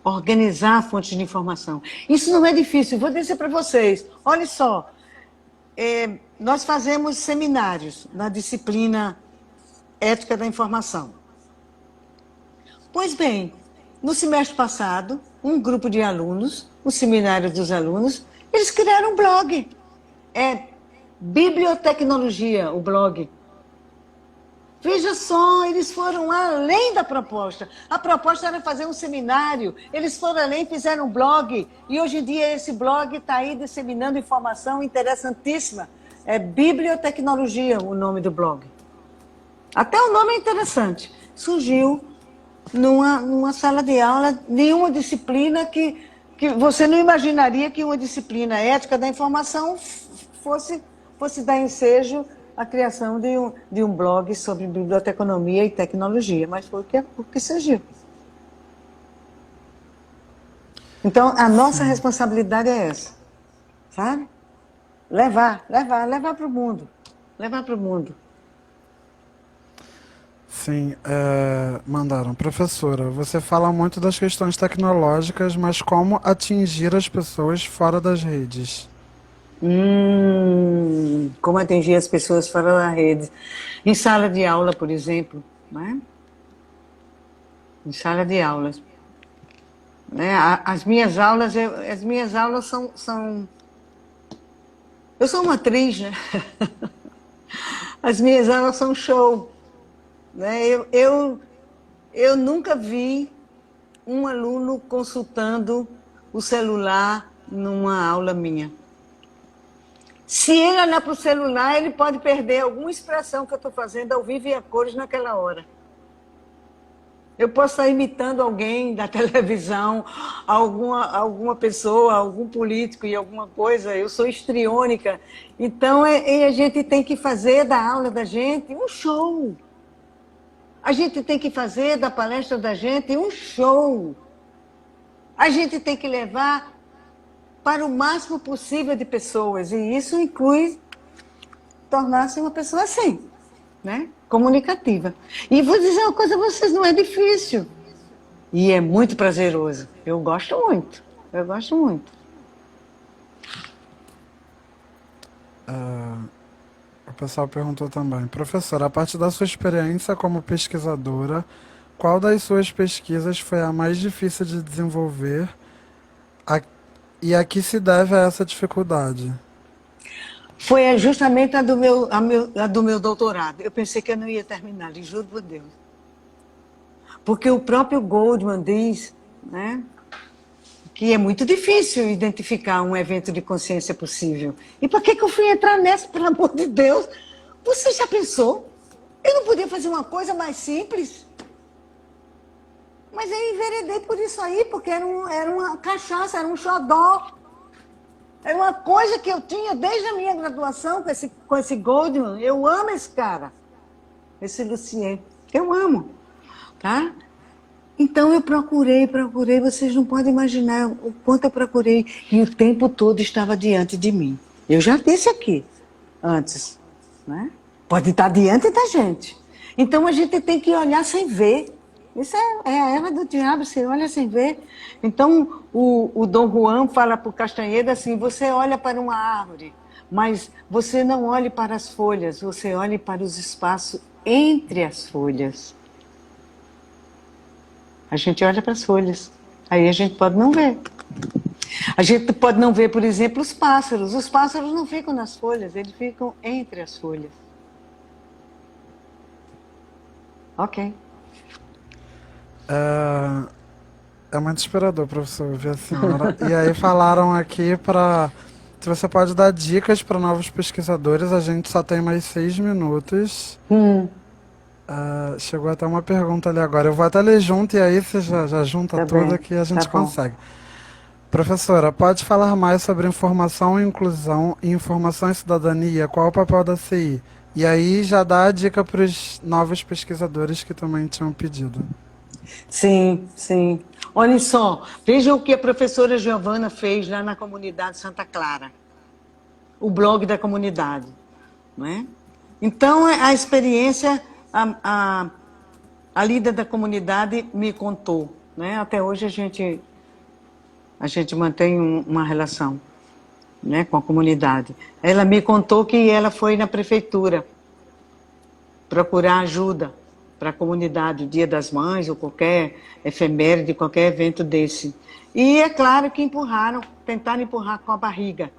Organizar fontes de informação. Isso não é difícil, vou dizer para vocês. Olha só, nós fazemos seminários na disciplina Ética da Informação. Pois bem, no semestre passado, um grupo de alunos, o seminário dos alunos, eles criaram um blog. É Bibliotecnologia, o blog. Veja só, eles foram além da proposta. A proposta era fazer um seminário. Eles foram além, fizeram um blog. E hoje em dia esse blog está aí disseminando informação interessantíssima. É Bibliotecnologia o nome do blog. Até o nome é interessante. Surgiu numa sala de aula de uma disciplina que você não imaginaria que uma disciplina ética da informação fosse dar ensejo a criação de um blog sobre biblioteconomia e tecnologia, mas foi o que surgiu. Então, a nossa responsabilidade é essa, sabe? Levar para o mundo. Levar para o mundo. Sim, mandaram. Professora, você fala muito das questões tecnológicas, mas como atingir as pessoas fora das redes? Como atingir as pessoas fora da rede. Em sala de aula, por exemplo. Né? Em sala de aulas. Né? As minhas aulas são... Eu sou uma atriz, né? As minhas aulas são show. Né? Eu Eu nunca vi um aluno consultando o celular numa aula minha. Se ele olhar para o celular, ele pode perder alguma expressão que eu estou fazendo ao vivo e a cores naquela hora. Eu posso estar imitando alguém da televisão, alguma pessoa, algum político e alguma coisa. Eu sou histriônica. Então, a gente tem que fazer da aula da gente um show. A gente tem que fazer da palestra da gente um show. A gente tem que levar para o máximo possível de pessoas. E isso inclui tornar-se uma pessoa assim, né? Comunicativa. E vou dizer uma coisa a vocês, não é difícil. E é muito prazeroso. Eu gosto muito. Eu gosto muito. O pessoal perguntou também, professora, a partir da sua experiência como pesquisadora, qual das suas pesquisas foi a mais difícil de desenvolver e a que se deve a essa dificuldade? Foi justamente a do meu doutorado. Eu pensei que eu não ia terminar, lhe juro por Deus. Porque o próprio Goldman diz, né, que é muito difícil identificar um evento de consciência possível. E para que eu fui entrar nessa, pelo amor de Deus? Você já pensou? Eu não podia fazer uma coisa mais simples? Mas eu enveredei por isso aí, porque era uma cachaça, era um xodó. Era uma coisa que eu tinha desde a minha graduação com esse Goldman. Eu amo esse cara, esse Lucien. Eu amo, tá? Então eu procurei, vocês não podem imaginar o quanto eu procurei. E o tempo todo estava diante de mim. Eu já disse aqui, antes, né? Pode estar diante da gente. Então a gente tem que olhar sem ver. Isso é a erva do diabo, você olha sem ver. Então o Dom Juan fala para o Castanheira assim, você olha para uma árvore, mas você não olhe para as folhas, você olhe para os espaços entre as folhas. A gente olha para as folhas, aí a gente pode não ver. A gente pode não ver, por exemplo, os pássaros. Os pássaros não ficam nas folhas, eles ficam entre as folhas. Ok. É muito inspirador, professor, ouvir a senhora. E aí falaram aqui se você pode dar dicas para novos pesquisadores, a gente só tem mais 6 minutos. Chegou até uma pergunta ali agora. Eu vou até ler junto e aí você já junta Tá tudo bem, que a gente tá bom. consegue. Professora, pode falar mais sobre informação e inclusão e informação e cidadania? Qual o papel da CI? E aí já dá a dica para os novos pesquisadores que também tinham pedido. Sim, sim. Olhem só, vejam o que a professora Giovana fez lá na comunidade Santa Clara. O blog da comunidade. Não é? Então, a experiência, a líder da comunidade me contou. Né? Até hoje a gente mantém uma relação, né, com a comunidade. Ela me contou que ela foi na prefeitura procurar ajuda para a comunidade, o Dia das Mães ou qualquer efeméride, qualquer evento desse. E é claro que tentaram empurrar com a barriga.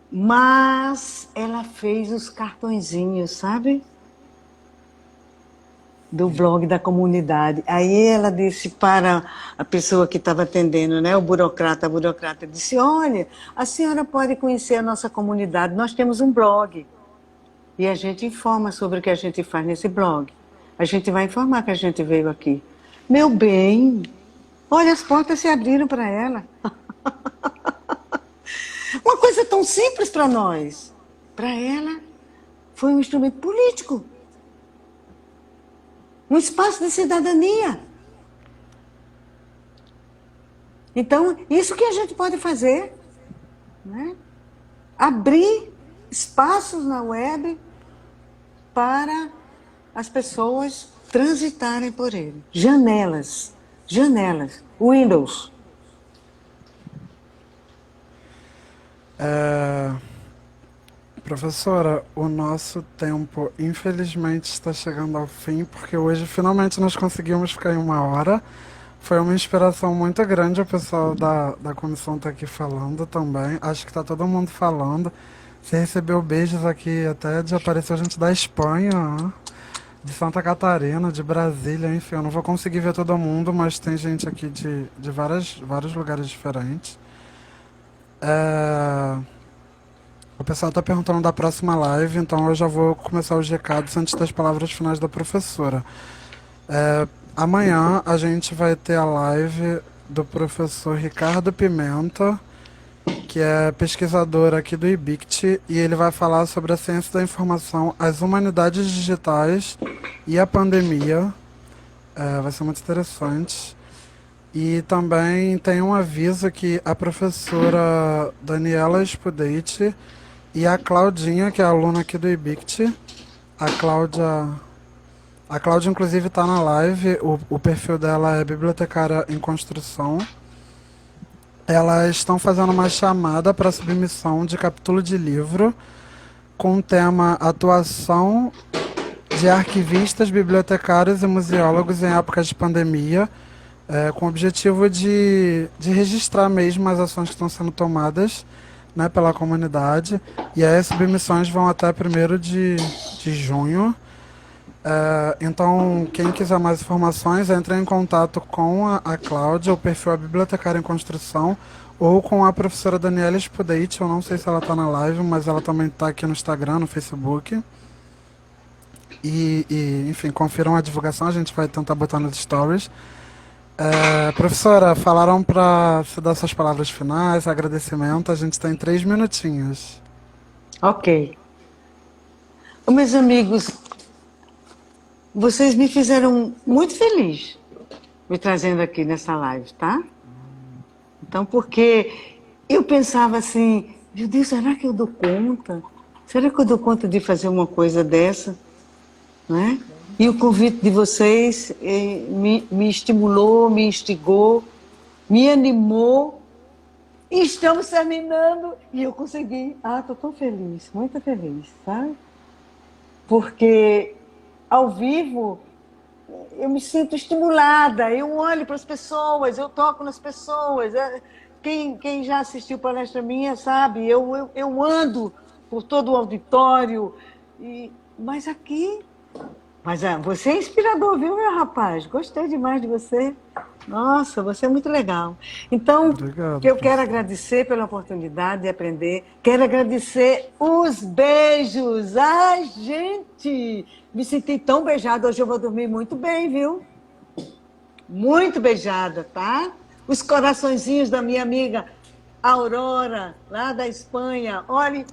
Mas ela fez os cartõezinhos, sabe? Do blog da comunidade. Aí ela disse para a pessoa que estava atendendo, né, a burocrata disse, olha, a senhora pode conhecer a nossa comunidade, nós temos um blog. E a gente informa sobre o que a gente faz nesse blog. A gente vai informar que a gente veio aqui. Meu bem, olha, as portas se abriram para ela. Uma coisa tão simples para nós. Para ela, foi um instrumento político. Um espaço de cidadania. Então, isso que a gente pode fazer, né? Abrir espaços na web para as pessoas transitarem por ele. Janelas. Windows. Professora, o nosso tempo infelizmente está chegando ao fim, porque hoje finalmente nós conseguimos ficar em 1 hora. Foi uma inspiração muito grande o pessoal da comissão estar aqui falando também. Acho que está todo mundo falando. Você recebeu beijos aqui, até desapareceu gente da Espanha. Ó. de Santa Catarina, de Brasília, enfim, eu não vou conseguir ver todo mundo, mas tem gente aqui de vários lugares diferentes. É, o pessoal está perguntando da próxima live, então eu já vou começar os recados antes das palavras finais da professora. Amanhã a gente vai ter a live do professor Ricardo Pimenta, que é pesquisador aqui do IBICT, e ele vai falar sobre a ciência da informação, as humanidades digitais e a pandemia. Vai ser muito interessante. E também tem um aviso que a professora Daniela Spudeit e a Claudinha, que é aluna aqui do IBICT, a Cláudia, a Cláudia inclusive está na live, o perfil dela é bibliotecária em construção. Elas estão fazendo uma chamada para submissão de capítulo de livro com o tema Atuação de arquivistas, bibliotecários e museólogos em épocas de pandemia, com o objetivo de registrar mesmo as ações que estão sendo tomadas, né, pela comunidade. E aí as submissões vão até 1º de junho. Então, quem quiser mais informações, entre em contato com a Cláudia, o perfil é Bibliotecária em Construção, ou com a professora Daniela Spudeit. Eu não sei se ela está na live, mas ela também está aqui no Instagram, no Facebook. Enfim, confiram a divulgação, a gente vai tentar botar nos stories. Professora, falaram para você dar suas palavras finais, agradecimento, a gente tem 3 minutinhos. Ok. Meus amigos, vocês me fizeram muito feliz me trazendo aqui nessa live, tá? Então, porque eu pensava assim, meu Deus, será que eu dou conta? Será que eu dou conta de fazer uma coisa dessa? Não é? E o convite de vocês me estimulou, me instigou, me animou. E estamos terminando e eu consegui. Estou tão feliz, muito feliz, sabe? Porque ao vivo eu me sinto estimulada, eu olho para as pessoas, eu toco nas pessoas. Quem já assistiu palestra minha sabe, eu ando por todo o auditório. Mas aqui... Mas você é inspirador, viu, meu rapaz? Gostei demais de você. Nossa, você é muito legal. Então, Obrigado, eu quero professor. agradecer pela oportunidade de aprender. Quero agradecer os beijos. Ai, gente, me senti tão beijada. Hoje eu vou dormir muito bem, viu? Muito beijada, tá? Os coraçõezinhos da minha amiga Aurora, lá da Espanha. Olha,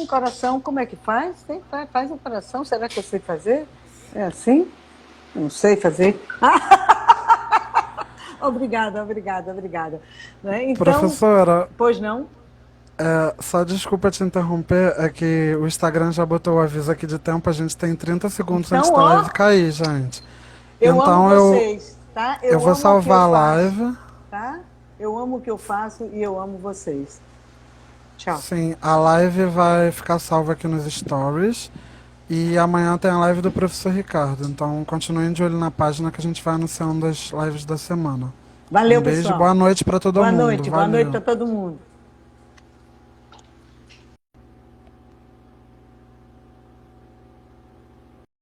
coração, como é que faz? Faz um coração, será que eu sei fazer? É assim? Não sei fazer. Obrigada. Né? Então, Professora, pois não? só desculpa te interromper, é que o Instagram já botou o aviso aqui de tempo, a gente tem 30 segundos antes Então, da live ó, cair, gente. eu amo Então vocês, tá? eu Eu vou amo o que eu salvar a faço, live. tá? Eu amo o que eu faço e eu amo vocês. Tchau. Sim, a live vai ficar salva aqui nos stories. E amanhã tem a live do professor Ricardo. Então continuem de olho na página que a gente vai anunciando as lives da semana. Um Valeu, beijo e pessoal. boa noite para todo mundo. Boa noite para Valeu. todo mundo.